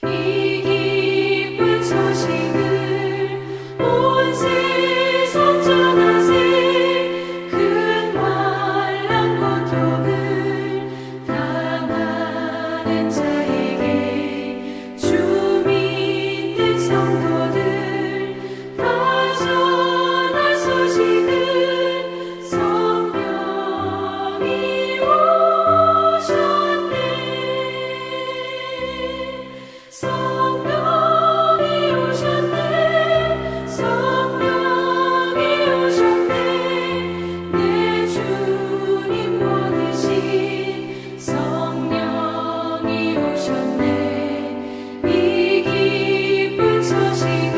이 기쁜 소식을 온 세상 전하세. 큰 환난 고통을 당하는 자에게 주 믿는 성도들 다 전할 소식은 성령이 오셨네. 성령이 오셨네. 성령이 오셨네. 내 주님 보내신 성령이 오셨네. 이 기쁜 소식을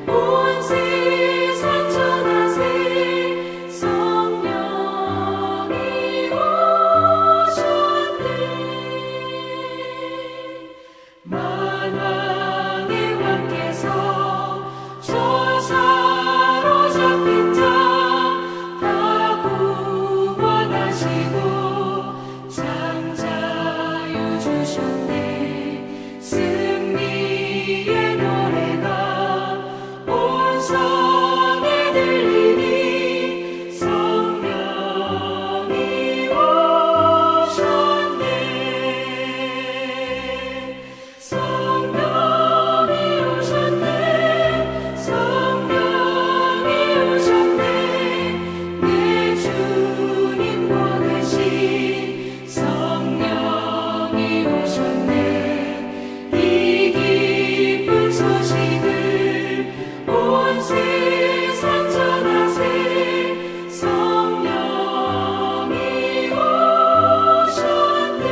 온 세상 전하세. 성령이 오셨네. 만왕의 왕께서 저 사로잡힌 자 다 구원하시고 장자유 주셨네. 승리의 노래가 온 성에 들리니 성령이 오셨네. 성령이 오셨네. 성령이 오셨네. 내 주님 보내신 성령이 오셨네. 이 기쁜 소식을 온 세상 전하세. 성령이 오셨네.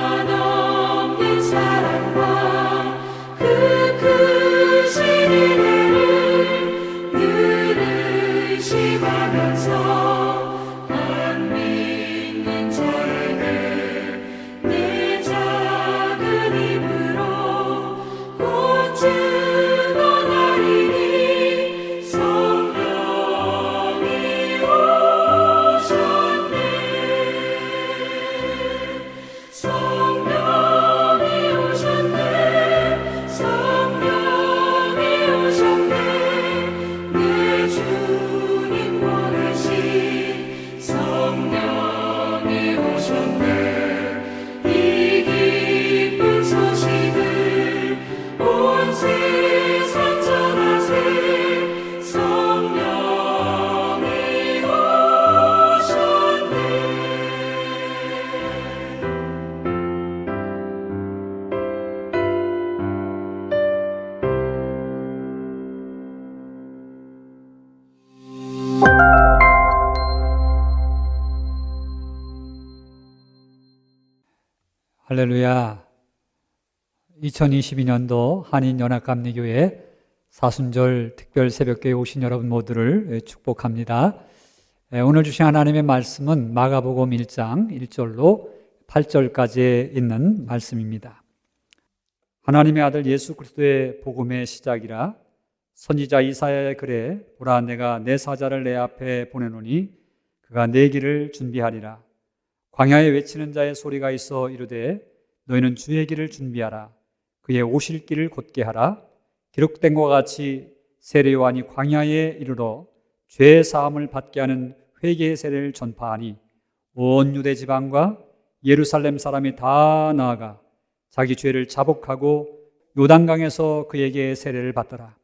한없는 사랑과 그 크신 은혜를 늘 의심하면서 안 믿는 자에게 내 작은 입으로 곧 증언하리니 성령이 오셨네. 성령이 오셨네. 성령이 오셨네. 내 주님 보내신 성령이 오셨네. 이 기쁜 소식을 온 세상 전하세. 성령이 오셨네. 할렐루야. 2022년도 한인연합감리교회 사순절 특별 새벽교회 오신 여러분 모두를 축복합니다. 오늘 주신 하나님의 말씀은 마가복음 1장 1절로 8절까지 있는 말씀입니다. 하나님의 아들 예수 그리스도의 복음의 시작이라. 선지자 이사야의 글에 보라 내가 내 사자를 내 앞에 보내노니 그가 내 길을 준비하리라. 광야에 외치는 자의 소리가 있어 이르되 너희는 주의 길을 준비하라. 그의 오실 길을 곧게 하라. 기록된 것과 같이 세례 요한이 광야에 이르러 죄 사함을 받게 하는 회개의 세례를 전파하니 온 유대 지방과 예루살렘 사람이 다 나아가 자기 죄를 자복하고 요단강에서 그에게 세례를 받더라.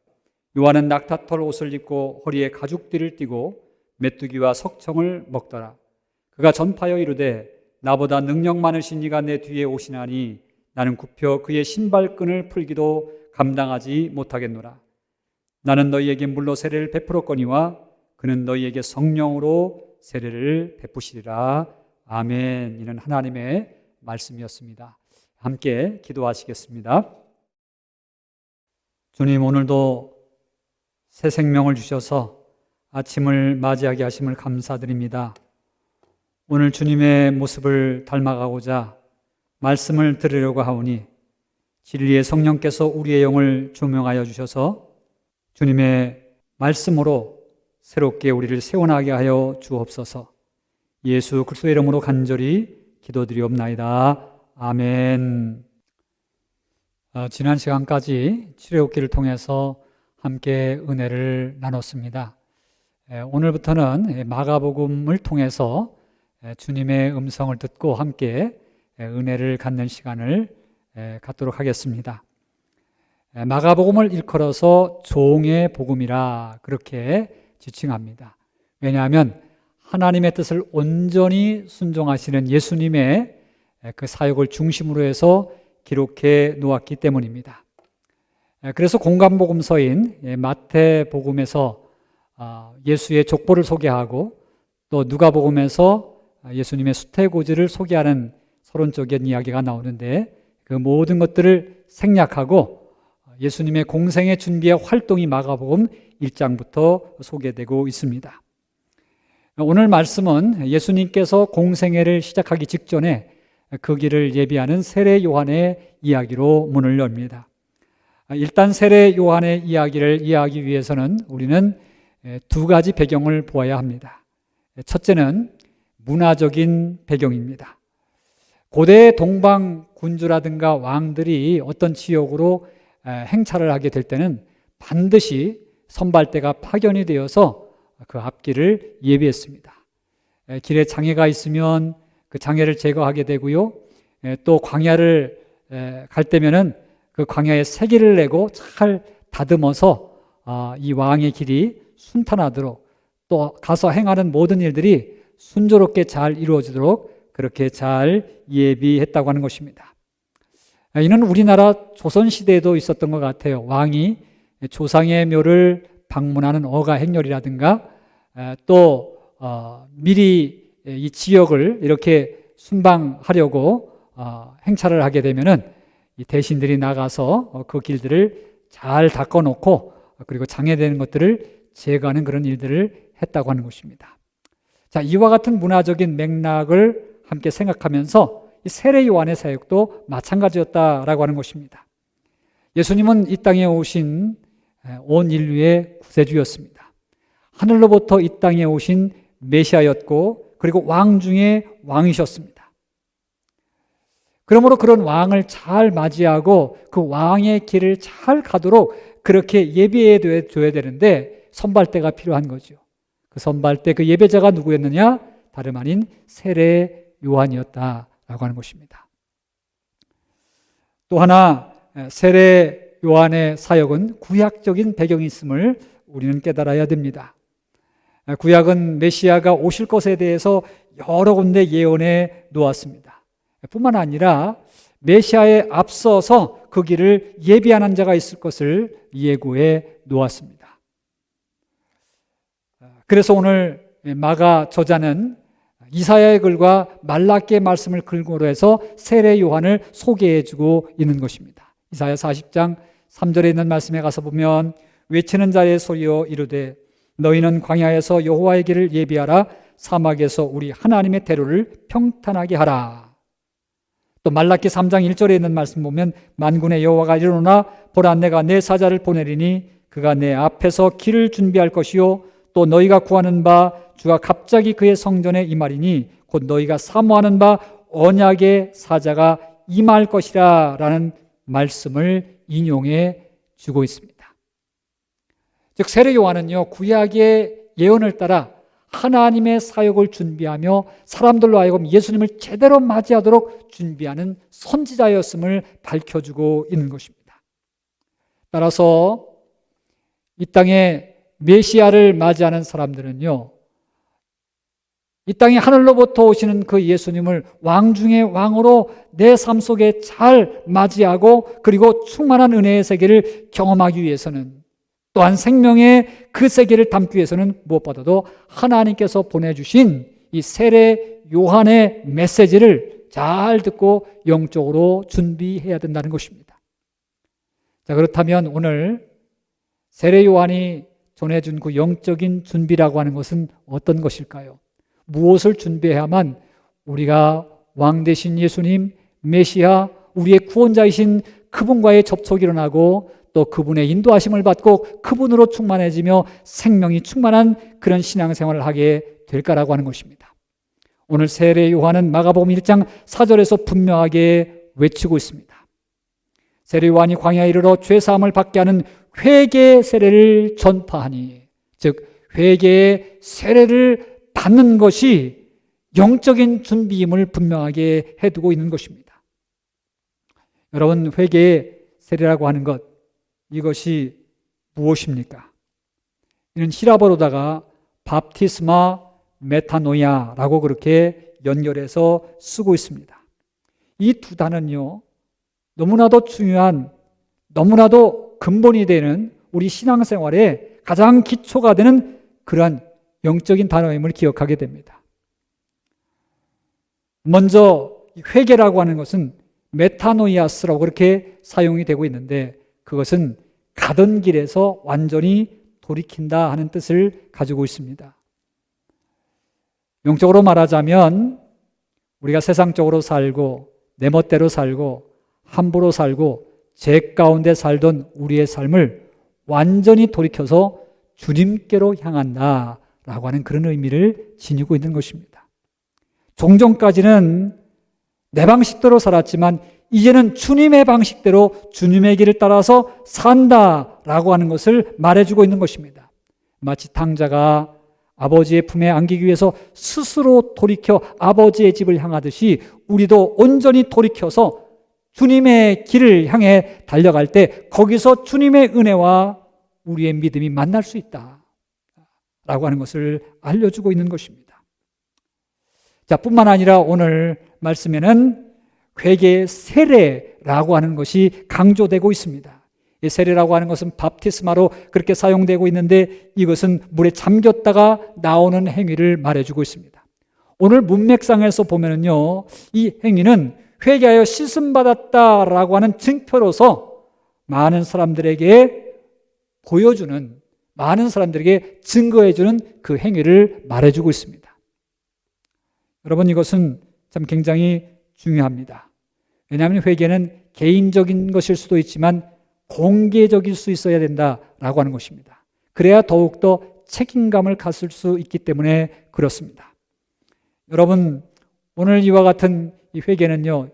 요한은 낙타털 옷을 입고 허리에 가죽띠를 띠고 메뚜기와 석청을 먹더라. 그가 전파하여 이르되 나보다 능력 많으신 이가 내 뒤에 오시나니 나는 굽혀 그의 신발끈을 풀기도 감당하지 못하겠노라. 나는 너희에게 물로 세례를 베풀었거니와 그는 너희에게 성령으로 세례를 베푸시리라. 아멘. 이는 하나님의 말씀이었습니다. 함께 기도하시겠습니다. 주님, 오늘도 새 생명을 주셔서 아침을 맞이하게 하심을 감사드립니다. 오늘 주님의 모습을 닮아가고자 말씀을 들으려고 하오니 진리의 성령께서 우리의 영을 조명하여 주셔서 주님의 말씀으로 새롭게 우리를 세워나가게 하여 주옵소서. 예수 그리스도의 이름으로 간절히 기도드리옵나이다. 아멘. 지난 시간까지 출애굽기를 통해서 함께 은혜를 나눴습니다. 오늘부터는 마가복음을 통해서 주님의 음성을 듣고 함께 은혜를 갖는 시간을 갖도록 하겠습니다. 마가복음을 일컬어서 종의 복음이라 그렇게 지칭합니다. 왜냐하면 하나님의 뜻을 온전히 순종하시는 예수님의 그 사역을 중심으로 해서 기록해 놓았기 때문입니다. 그래서 공간복음서인 마태복음에서 예수의 족보를 소개하고 또 누가복음에서 예수님의 수태고지를 소개하는 서론적인 이야기가 나오는데 그 모든 것들을 생략하고 예수님의 공생의 준비의 활동이 마가복음 1장부터 소개되고 있습니다. 오늘 말씀은 예수님께서 공생애를 시작하기 직전에 그 길을 예비하는 세례 요한의 이야기로 문을 엽니다. 일단 세례 요한의 이야기를 이해하기 위해서는 우리는 두 가지 배경을 보아야 합니다. 첫째는 문화적인 배경입니다. 고대 동방 군주라든가 왕들이 어떤 지역으로 행차를 하게 될 때는 반드시 선발대가 파견이 되어서 그 앞길을 예비했습니다. 길에 장애가 있으면 그 장애를 제거하게 되고요. 또 광야를 갈 때면은 그 광야에 세기를 내고 잘 다듬어서 이 왕의 길이 순탄하도록 또 가서 행하는 모든 일들이 순조롭게 잘 이루어지도록 그렇게 잘 예비했다고 하는 것입니다. 이는 우리나라 조선시대에도 있었던 것 같아요. 왕이 조상의 묘를 방문하는 어가 행렬이라든가 또 미리 이 지역을 이렇게 순방하려고 행차를 하게 되면은 이 대신들이 나가서 그 길들을 잘 닦아놓고 그리고 장애되는 것들을 제거하는 그런 일들을 했다고 하는 것입니다. 자, 이와 같은 문화적인 맥락을 함께 생각하면서 이 세례 요한의 사역도 마찬가지였다라고 하는 것입니다. 예수님은 이 땅에 오신 온 인류의 구세주였습니다. 하늘로부터 이 땅에 오신 메시아였고 그리고 왕 중에 왕이셨습니다. 그러므로 그런 왕을 잘 맞이하고 그 왕의 길을 잘 가도록 그렇게 예비해 줘야 되는데 선발대가 필요한 거죠. 그 선발대, 그 예배자가 누구였느냐? 다름 아닌 세례 요한이었다라고 하는 것입니다. 또 하나 세례 요한의 사역은 구약적인 배경이 있음을 우리는 깨달아야 됩니다. 구약은 메시아가 오실 것에 대해서 여러 군데 예언해 놓았습니다. 뿐만 아니라 메시아에 앞서서 그 길을 예비하는 자가 있을 것을 예고해 놓았습니다. 그래서 오늘 마가 저자는 이사야의 글과 말라기의 말씀을 근거로 해서 세례 요한을 소개해 주고 있는 것입니다. 이사야 40장 3절에 있는 말씀에 가서 보면 외치는 자의 소리여 이르되 너희는 광야에서 여호와의 길을 예비하라 사막에서 우리 하나님의 대로를 평탄하게 하라. 또 말라기 3장 1절에 있는 말씀 보면 만군의 여호와가 이르노나 보라 내가 내 사자를 보내리니 그가 내 앞에서 길을 준비할 것이요 또 너희가 구하는 바 주가 갑자기 그의 성전에 임하리니 곧 너희가 사모하는 바 언약의 사자가 임할 것이라 라는 말씀을 인용해 주고 있습니다. 즉 세례 요한은요 구약의 예언을 따라 하나님의 사역을 준비하며 사람들로 하여금 예수님을 제대로 맞이하도록 준비하는 선지자였음을 밝혀주고 있는 것입니다. 따라서 이 땅에 메시아를 맞이하는 사람들은요 이 땅에 하늘로부터 오시는 그 예수님을 왕 중의 왕으로 내 삶 속에 잘 맞이하고 그리고 충만한 은혜의 세계를 경험하기 위해서는 또한 생명의 그 세계를 담기 위해서는 무엇보다도 하나님께서 보내주신 이 세례 요한의 메시지를 잘 듣고 영적으로 준비해야 된다는 것입니다. 자, 그렇다면 오늘 세례 요한이 전해준 그 영적인 준비라고 하는 것은 어떤 것일까요? 무엇을 준비해야만 우리가 왕 되신 예수님, 메시아, 우리의 구원자이신 그분과의 접촉이 일어나고 또 그분의 인도하심을 받고 그분으로 충만해지며 생명이 충만한 그런 신앙생활을 하게 될까라고 하는 것입니다. 오늘 세례 요한은 마가복음 1장 4절에서 분명하게 외치고 있습니다. 세례 요한이 광야에 이르러 죄사함을 받게 하는 회개 세례를 전파하니, 즉 회개의 세례를 받는 것이 영적인 준비임을 분명하게 해두고 있는 것입니다. 여러분, 회개의 세례라고 하는 것, 이것이 무엇입니까? 이는 히라보로다가 밥티스마 메타노이아라고 그렇게 연결해서 쓰고 있습니다. 이 두 단어는요, 너무나도 중요한, 너무나도 근본이 되는 우리 신앙생활에 가장 기초가 되는 그러한 영적인 단어임을 기억하게 됩니다. 먼저 회개라고 하는 것은 메타노이아스라고 그렇게 사용이 되고 있는데, 그것은 가던 길에서 완전히 돌이킨다 하는 뜻을 가지고 있습니다. 영적으로 말하자면 우리가 세상적으로 살고 내 멋대로 살고 함부로 살고 죄 가운데 살던 우리의 삶을 완전히 돌이켜서 주님께로 향한다라고 하는 그런 의미를 지니고 있는 것입니다. 종전까지는 내 방식대로 살았지만 이제는 주님의 방식대로 주님의 길을 따라서 산다라고 하는 것을 말해주고 있는 것입니다. 마치 탕자가 아버지의 품에 안기기 위해서 스스로 돌이켜 아버지의 집을 향하듯이 우리도 온전히 돌이켜서 주님의 길을 향해 달려갈 때 거기서 주님의 은혜와 우리의 믿음이 만날 수 있다라고 하는 것을 알려주고 있는 것입니다. 자, 뿐만 아니라 오늘 말씀에는 회개의 세례라고 하는 것이 강조되고 있습니다. 이 세례라고 하는 것은 밥티스마로 그렇게 사용되고 있는데, 이것은 물에 잠겼다가 나오는 행위를 말해주고 있습니다. 오늘 문맥상에서 보면은요, 이 행위는 회개하여 씻음받았다라고 하는 증표로서 많은 사람들에게 보여주는, 많은 사람들에게 증거해주는 그 행위를 말해주고 있습니다. 여러분, 이것은 참 굉장히 중요합니다. 왜냐하면 회개는 개인적인 것일 수도 있지만 공개적일 수 있어야 된다라고 하는 것입니다. 그래야 더욱더 책임감을 가질 수 있기 때문에 그렇습니다. 여러분, 오늘 이와 같은 이 회개는요,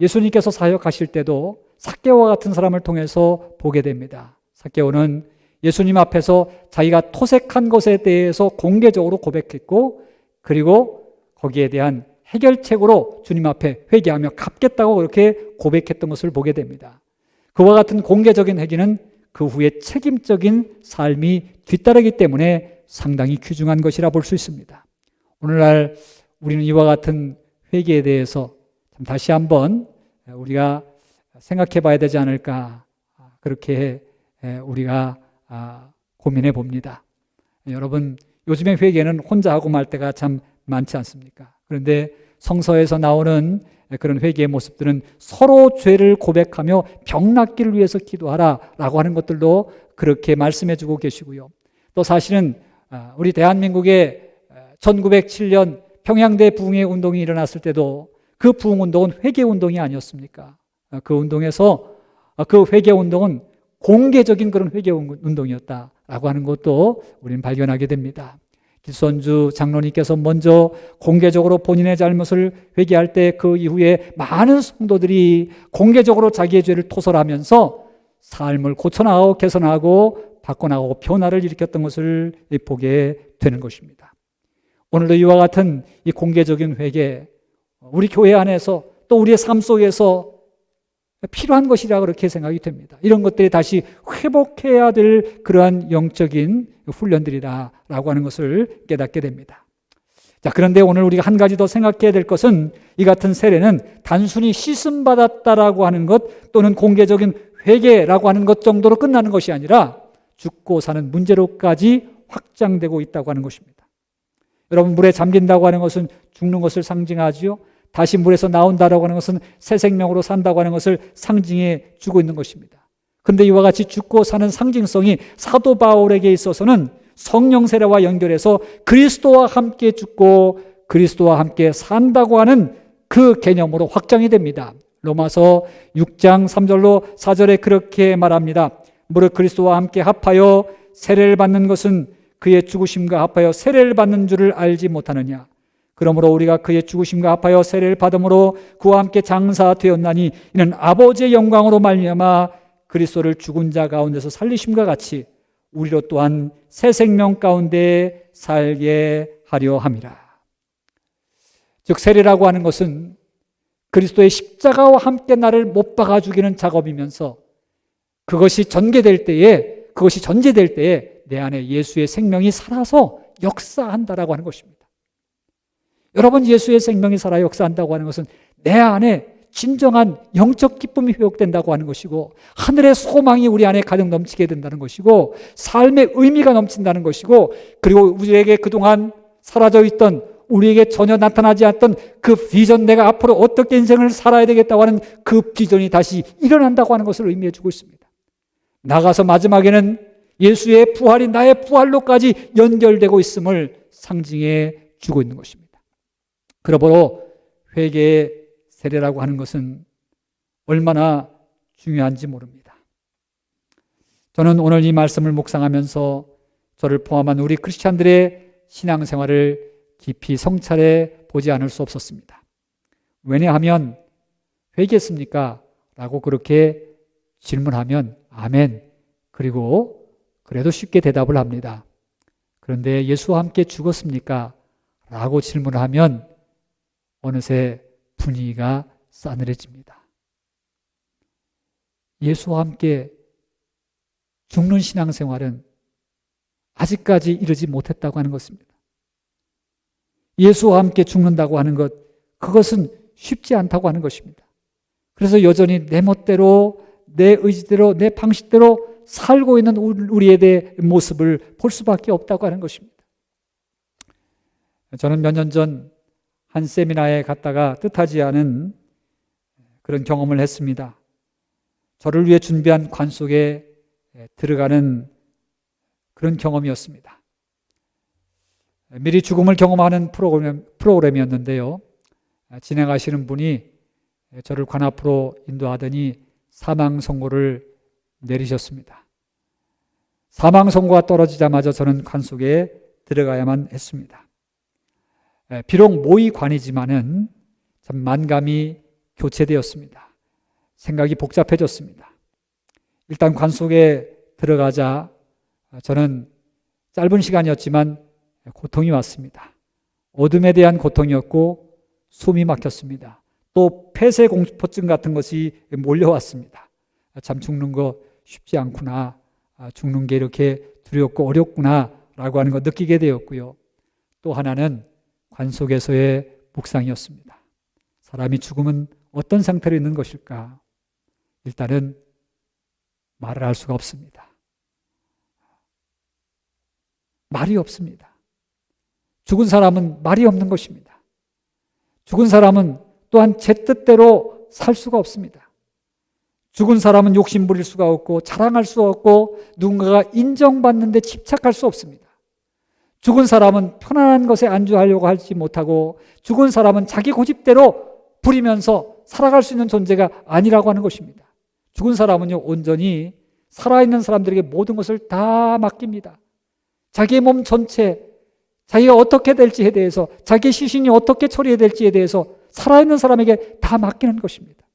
예수님께서 사역하실 때도 삭개오와 같은 사람을 통해서 보게 됩니다. 삭개오는 예수님 앞에서 자기가 토색한 것에 대해서 공개적으로 고백했고, 그리고 거기에 대한 해결책으로 주님 앞에 회개하며 갚겠다고 그렇게 고백했던 것을 보게 됩니다. 그와 같은 공개적인 회개는 그 후에 책임적인 삶이 뒤따르기 때문에 상당히 귀중한 것이라 볼 수 있습니다. 오늘날 우리는 이와 같은 회개에 대해서 다시 한번 우리가 생각해 봐야 되지 않을까, 그렇게 우리가 고민해 봅니다. 여러분, 요즘의 회개는 혼자 하고 말 때가 참 많지 않습니까? 그런데 성서에서 나오는 그런 회개의 모습들은 서로 죄를 고백하며 병 낫기를 위해서 기도하라라고 하는 것들도 그렇게 말씀해 주고 계시고요. 또 사실은 우리 대한민국의 1907년 평양대 부흥회 운동이 일어났을 때도 그 부흥운동은 회개운동이 아니었습니까? 그 운동에서 그 회개운동은 공개적인 그런 회개운동이었다라고 하는 것도 우리는 발견하게 됩니다. 길손주 장로님께서 먼저 공개적으로 본인의 잘못을 회개할 때 그 이후에 많은 성도들이 공개적으로 자기의 죄를 토설하면서 삶을 고쳐나가고 개선하고 바꿔나가고 변화를 일으켰던 것을 보게 되는 것입니다. 오늘도 이와 같은 이 공개적인 회개, 우리 교회 안에서 또 우리의 삶 속에서 필요한 것이라 그렇게 생각이 됩니다. 이런 것들이 다시 회복해야 될 그러한 영적인 훈련들이라고 하는 것을 깨닫게 됩니다. 자, 그런데 오늘 우리가 한 가지 더 생각해야 될 것은 이 같은 세례는 단순히 씻음받았다라고 하는 것 또는 공개적인 회개라고 하는 것 정도로 끝나는 것이 아니라 죽고 사는 문제로까지 확장되고 있다고 하는 것입니다. 여러분, 물에 잠긴다고 하는 것은 죽는 것을 상징하지요. 다시 물에서 나온다라고 하는 것은 새 생명으로 산다고 하는 것을 상징해 주고 있는 것입니다. 그런데 이와 같이 죽고 사는 상징성이 사도 바울에게 있어서는 성령 세례와 연결해서 그리스도와 함께 죽고 그리스도와 함께 산다고 하는 그 개념으로 확장이 됩니다. 로마서 6장 3절로 4절에 그렇게 말합니다. 무릇 그리스도와 함께 합하여 세례를 받는 것은 그의 죽으심과 합하여 세례를 받는 줄을 알지 못하느냐. 그러므로 우리가 그의 죽으심과 합하여 세례를 받음으로 그와 함께 장사되었나니 이는 아버지의 영광으로 말미암아 그리스도를 죽은 자 가운데서 살리심과 같이 우리로 또한 새 생명 가운데 살게 하려 함이라. 즉 세례라고 하는 것은 그리스도의 십자가와 함께 나를 못 박아 죽이는 작업이면서 그것이 전개될 때에 내 안에 예수의 생명이 살아서 역사한다라고 하는 것입니다. 여러분, 예수의 생명이 살아 역사한다고 하는 것은 내 안에 진정한 영적 기쁨이 회복된다고 하는 것이고 하늘의 소망이 우리 안에 가득 넘치게 된다는 것이고 삶의 의미가 넘친다는 것이고 그리고 우리에게 그동안 사라져 있던 우리에게 전혀 나타나지 않았던 그 비전, 내가 앞으로 어떻게 인생을 살아야 되겠다고 하는 그 비전이 다시 일어난다고 하는 것을 의미해 주고 있습니다. 나가서 마지막에는 예수의 부활이 나의 부활로까지 연결되고 있음을 상징해 주고 있는 것입니다. 그러므로 회개의 세례라고 하는 것은 얼마나 중요한지 모릅니다. 저는 오늘 이 말씀을 묵상하면서 저를 포함한 우리 크리스찬들의 신앙생활을 깊이 성찰해 보지 않을 수 없었습니다. 왜냐하면 회개했습니까? 라고 그렇게 질문하면 아멘, 그리고 그래도 쉽게 대답을 합니다. 그런데 예수와 함께 죽었습니까? 라고 질문을 하면 어느새 분위기가 싸늘해집니다. 예수와 함께 죽는 신앙생활은 아직까지 이르지 못했다고 하는 것입니다. 예수와 함께 죽는다고 하는 것, 그것은 쉽지 않다고 하는 것입니다. 그래서 여전히 내 멋대로, 내 의지대로, 내 방식대로 살고 있는 우리에 대해 모습을 볼 수밖에 없다고 하는 것입니다. 저는 몇 년 전 한 세미나에 갔다가 뜻하지 않은 그런 경험을 했습니다. 저를 위해 준비한 관 속에 들어가는 그런 경험이었습니다. 미리 죽음을 경험하는 프로그램이었는데요. 진행하시는 분이 저를 관 앞으로 인도하더니 사망 선고를 내리셨습니다. 사망 선고가 떨어지자마자 저는 관 속에 들어가야만 했습니다. 비록 모의관이지만은 참 만감이 교체되었습니다. 생각이 복잡해졌습니다. 일단 관 속에 들어가자 저는 짧은 시간이었지만 고통이 왔습니다. 어둠에 대한 고통이었고 숨이 막혔습니다. 또 폐쇄공포증 같은 것이 몰려왔습니다. 참 죽는 거 쉽지 않구나. 죽는 게 이렇게 두렵고 어렵구나 라고 하는 거 느끼게 되었고요. 또 하나는 관 속에서의 묵상이었습니다. 사람이 죽으면 어떤 상태로 있는 것일까? 일단은 말을 할 수가 없습니다. 말이 없습니다. 죽은 사람은 말이 없는 것입니다. 죽은 사람은 또한 제 뜻대로 살 수가 없습니다. 죽은 사람은 욕심 부릴 수가 없고 자랑할 수 없고 누군가가 인정받는 데 집착할 수 없습니다. 죽은 사람은 편안한 것에 안주하려고 하지 못하고 죽은 사람은 자기 고집대로 부리면서 살아갈 수 있는 존재가 아니라고 하는 것입니다. 죽은 사람은요, 온전히 살아있는 사람들에게 모든 것을 다 맡깁니다. 자기의 몸 전체, 자기가 어떻게 될지에 대해서, 자기의 시신이 어떻게 처리해야 될지에 대해서 살아있는 사람에게 다 맡기는 것입니다.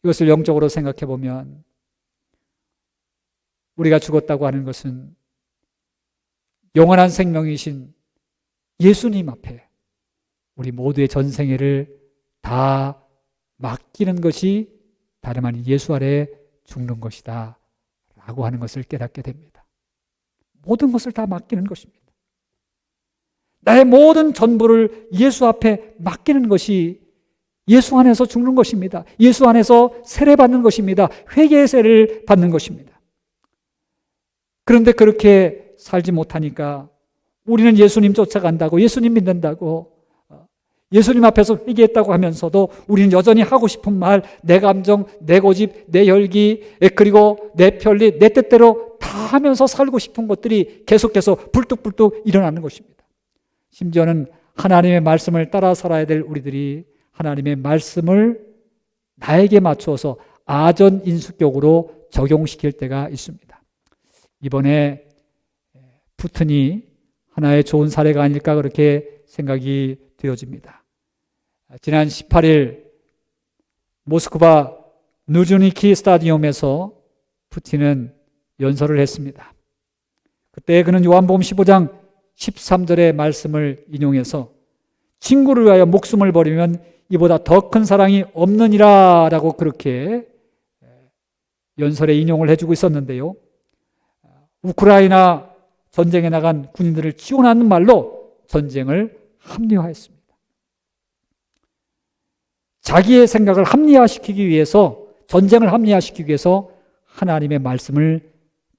이것을 영적으로 생각해 보면 우리가 죽었다고 하는 것은 영원한 생명이신 예수님 앞에 우리 모두의 전생애를 다 맡기는 것이 다름 아닌 예수 아래 죽는 것이다 라고 하는 것을 깨닫게 됩니다. 모든 것을 다 맡기는 것입니다. 나의 모든 전부를 예수 앞에 맡기는 것이 예수 안에서 죽는 것입니다. 예수 안에서 세례받는 것입니다. 회개의 세례를 받는 것입니다. 그런데 그렇게 살지 못하니까 우리는 예수님 쫓아간다고, 예수님 믿는다고, 예수님 앞에서 회개했다고 하면서도 우리는 여전히 하고 싶은 말, 내 감정, 내 고집, 내 열기, 그리고 내 편리, 내 뜻대로 다 하면서 살고 싶은 것들이 계속해서 불뚝불뚝 일어나는 것입니다. 심지어는 하나님의 말씀을 따라 살아야 될 우리들이 하나님의 말씀을 나에게 맞추어서 아전인수격으로 적용시킬 때가 있습니다. 이번에 푸틴이 하나의 좋은 사례가 아닐까 그렇게 생각이 되어집니다. 지난 18일 모스크바 누즈니키 스타디움에서 푸틴은 연설을 했습니다. 그때 그는 요한복음 15장 13절의 말씀을 인용해서 친구를 위하여 목숨을 버리면 이보다 더 큰 사랑이 없느니라 라고 그렇게 연설에 인용을 해주고 있었는데요. 우크라이나 전쟁에 나간 군인들을 지원하는 말로 전쟁을 합리화했습니다. 자기의 생각을 합리화시키기 위해서, 전쟁을 합리화시키기 위해서 하나님의 말씀을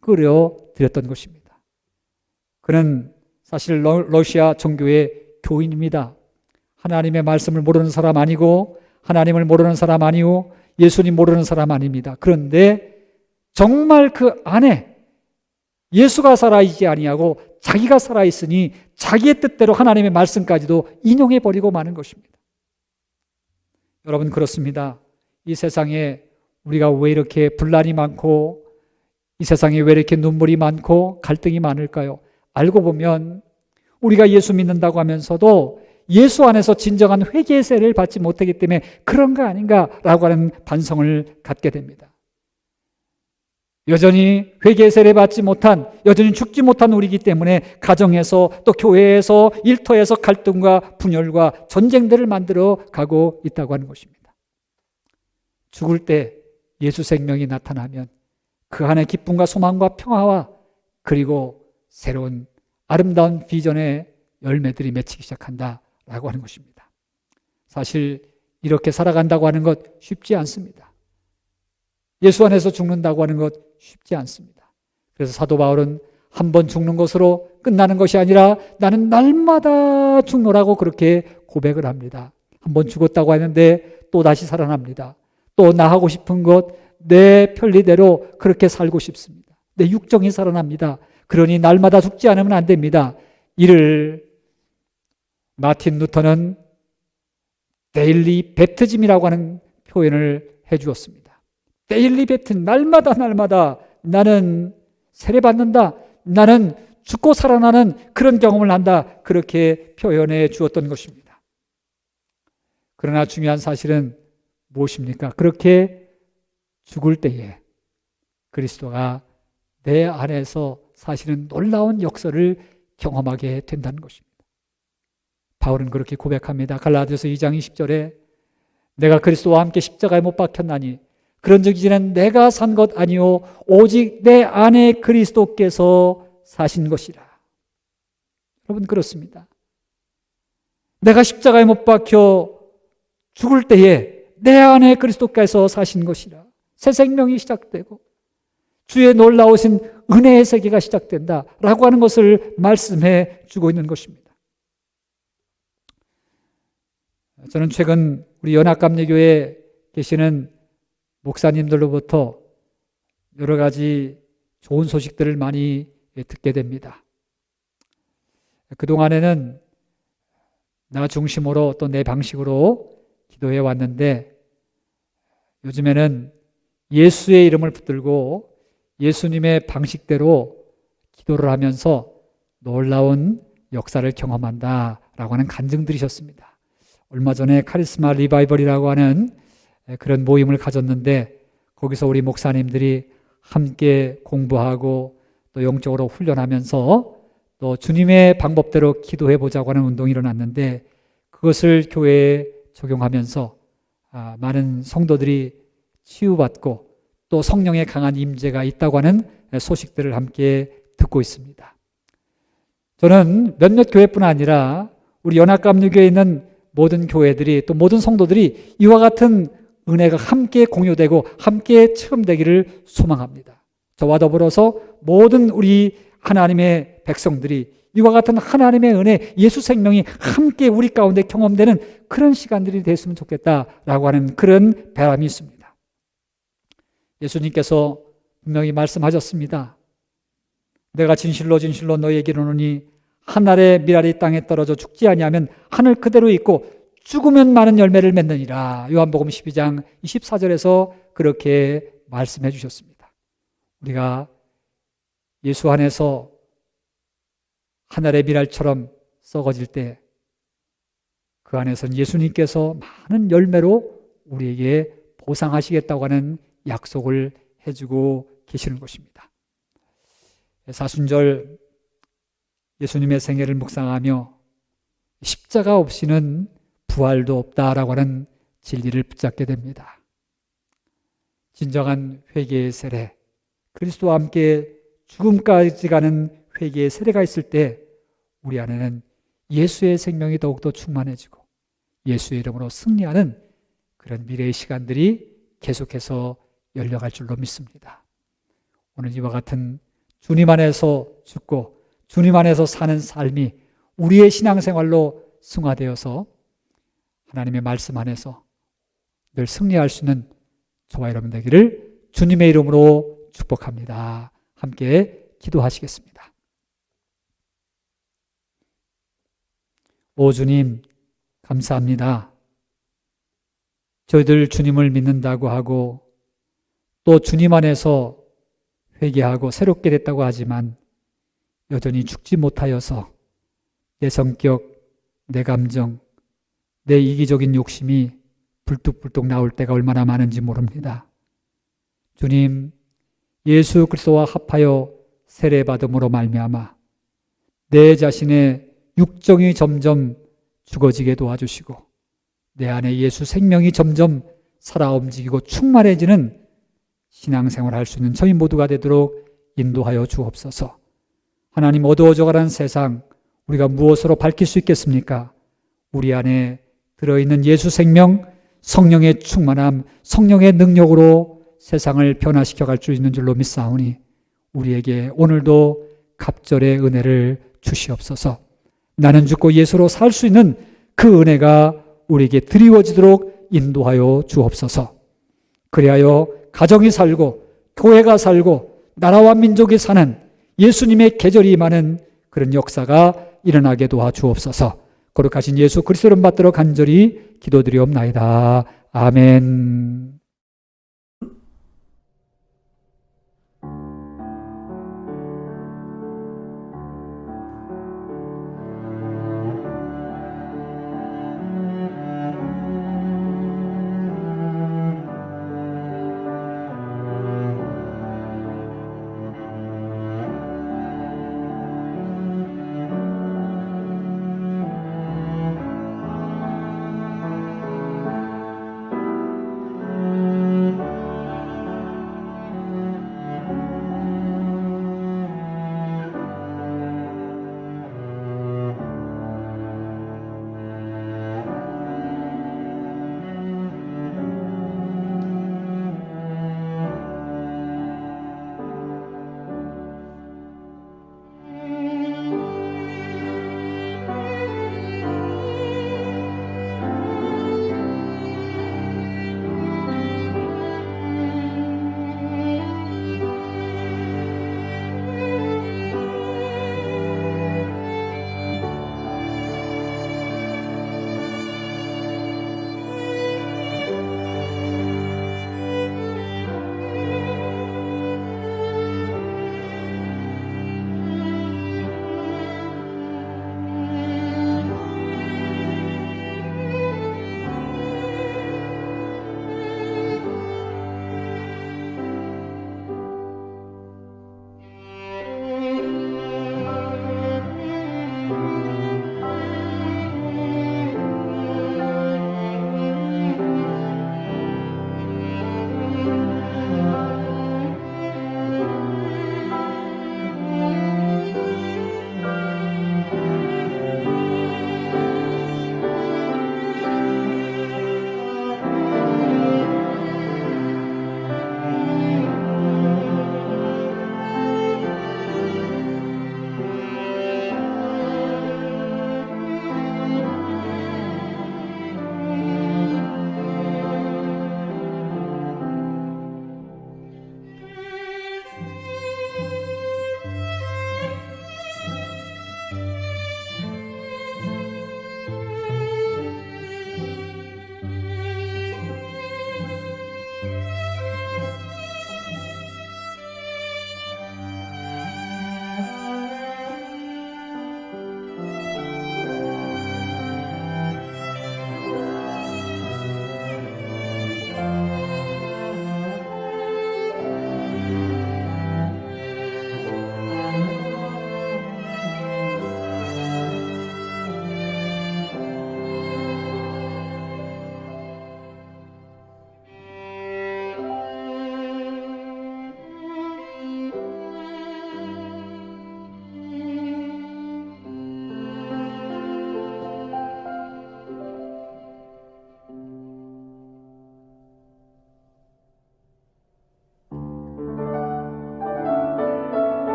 끌어들였던 것입니다. 그는 사실 러시아 정교의 교인입니다. 하나님의 말씀을 모르는 사람 아니고 하나님을 모르는 사람 아니고 예수님 모르는 사람 아닙니다. 그런데 정말 그 안에 예수가 살아있지 아니하고 자기가 살아있으니 자기의 뜻대로 하나님의 말씀까지도 인용해버리고 마는 것입니다. 여러분, 그렇습니다. 이 세상에 우리가 왜 이렇게 분란이 많고 이 세상에 왜 이렇게 눈물이 많고 갈등이 많을까요? 알고 보면 우리가 예수 믿는다고 하면서도 예수 안에서 진정한 회개의 세례를 받지 못하기 때문에 그런 거 아닌가라고 하는 반성을 갖게 됩니다. 여전히 회개의 세례 받지 못한, 여전히 죽지 못한 우리이기 때문에 가정에서 또 교회에서 일터에서 갈등과 분열과 전쟁들을 만들어 가고 있다고 하는 것입니다. 죽을 때 예수 생명이 나타나면 그 안에 기쁨과 소망과 평화와 그리고 새로운 아름다운 비전의 열매들이 맺히기 시작한다라고 하는 것입니다. 사실 이렇게 살아간다고 하는 것 쉽지 않습니다. 예수 안에서 죽는다고 하는 것 쉽지 않습니다. 그래서 사도 바울은 한 번 죽는 것으로 끝나는 것이 아니라 나는 날마다 죽노라고 그렇게 고백을 합니다. 한 번 죽었다고 하는데 또 다시 살아납니다. 또 나 하고 싶은 것, 내 편리대로 그렇게 살고 싶습니다. 내 육정이 살아납니다. 그러니 날마다 죽지 않으면 안 됩니다. 이를 마틴 루터는 데일리 배프즘이라고 하는 표현을 해 주었습니다. 데일리 배프즘, 날마다 나는 세례받는다, 나는 죽고 살아나는 그런 경험을 한다, 그렇게 표현해 주었던 것입니다. 그러나 중요한 사실은 무엇입니까? 그렇게 죽을 때에 그리스도가 내 안에서 사실은 놀라운 역사를 경험하게 된다는 것입니다. 바울은 그렇게 고백합니다. 갈라디아서 2장 20절에 내가 그리스도와 함께 십자가에 못 박혔나니 그런즉 이제는 내가 산 것 아니요 오직 내 안에 그리스도께서 사신 것이라. 여러분, 그렇습니다. 내가 십자가에 못 박혀 죽을 때에 내 안에 그리스도께서 사신 것이라. 새 생명이 시작되고 주의 놀라우신 은혜의 세계가 시작된다라고 하는 것을 말씀해 주고 있는 것입니다. 저는 최근 우리 연합감리교회에 계시는 목사님들로부터 여러 가지 좋은 소식들을 많이 듣게 됩니다. 그동안에는 나 중심으로 또 내 방식으로 기도해 왔는데 요즘에는 예수의 이름을 붙들고 예수님의 방식대로 기도를 하면서 놀라운 역사를 경험한다라고 하는 간증들이 있었습니다. 얼마 전에 카리스마 리바이벌이라고 하는 그런 모임을 가졌는데 거기서 우리 목사님들이 함께 공부하고 또 영적으로 훈련하면서 또 주님의 방법대로 기도해 보자고 하는 운동이 일어났는데 그것을 교회에 적용하면서 많은 성도들이 치유받고 또 성령의 강한 임재가 있다고 하는 소식들을 함께 듣고 있습니다. 저는 몇몇 교회뿐 아니라 우리 연합감리교회에 있는 모든 교회들이 또 모든 성도들이 이와 같은 은혜가 함께 공유되고 함께 체험되기를 소망합니다. 저와 더불어서 모든 우리 하나님의 백성들이 이와 같은 하나님의 은혜, 예수 생명이 함께 우리 가운데 경험되는 그런 시간들이 됐으면 좋겠다라고 하는 그런 바람이 있습니다. 예수님께서 분명히 말씀하셨습니다. 내가 진실로 진실로 너희에게 이르노니 한 알의 밀알이 땅에 떨어져 죽지 아니하면 하늘 그대로 있고 죽으면 많은 열매를 맺느니라. 요한복음 12장 24절에서 그렇게 말씀해 주셨습니다. 우리가 예수 안에서 하늘의 밀알처럼 썩어질 때 그 안에서는 예수님께서 많은 열매로 우리에게 보상하시겠다고 하는 약속을 해주고 계시는 것입니다. 사순절 예수님의 생애를 묵상하며 십자가 없이는 부활도 없다라고 하는 진리를 붙잡게 됩니다. 진정한 회개의 세례, 그리스도와 함께 죽음까지 가는 회개의 세례가 있을 때 우리 안에는 예수의 생명이 더욱더 충만해지고 예수의 이름으로 승리하는 그런 미래의 시간들이 계속해서 열려갈 줄로 믿습니다. 오늘 이와 같은 주님 안에서 죽고 주님 안에서 사는 삶이 우리의 신앙생활로 승화되어서 하나님의 말씀 안에서 늘 승리할 수 있는 저와 여러분 되기를 주님의 이름으로 축복합니다. 함께 기도하시겠습니다. 오 주님, 감사합니다. 저희들 주님을 믿는다고 하고 또 주님 안에서 회개하고 새롭게 됐다고 하지만 여전히 죽지 못하여서 내 성격, 내 감정, 내 이기적인 욕심이 불뚝불뚝 나올 때가 얼마나 많은지 모릅니다. 주님, 예수 그리스도와 합하여 세례받음으로 말미암아 내 자신의 육정이 점점 죽어지게 도와주시고 내 안에 예수 생명이 점점 살아 움직이고 충만해지는 신앙생활을 할 수 있는 저희 모두가 되도록 인도하여 주옵소서. 하나님, 어두워져가는 세상 우리가 무엇으로 밝힐 수 있겠습니까? 우리 안에 들어있는 예수 생명, 성령의 충만함, 성령의 능력으로 세상을 변화시켜 갈 수 있는 줄로 믿사오니 우리에게 오늘도 갑절의 은혜를 주시옵소서. 나는 죽고 예수로 살 수 있는 그 은혜가 우리에게 드리워지도록 인도하여 주옵소서. 그리하여 가정이 살고 교회가 살고 나라와 민족이 사는 예수님의 계절이 임하는 그런 역사가 일어나게 도와주옵소서. 거룩하신 예수 그리스도 이름 받들어 간절히 기도드리옵나이다. 아멘.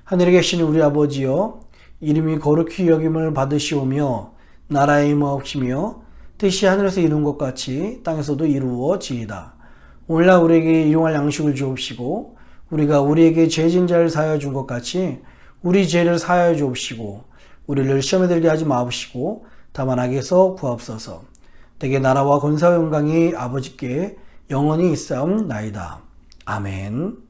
하늘에 계신 우리 아버지여, 이름이 거룩히 여김을 받으시오며 나라의 임하옵시며 뜻이 하늘에서 이룬 것 같이 땅에서도 이루어지이다. 오늘날 우리에게 일용할 양식을 주옵시고 우리가 우리에게 죄진 자를 사하여 준 것 같이 우리 죄를 사하여 주옵시고 우리를 시험에 들게 하지 마옵시고 다만 악에서 구하옵소서. 대개 나라와 권세와 영광이 아버지께 영원히 있사옵나이다. 아멘.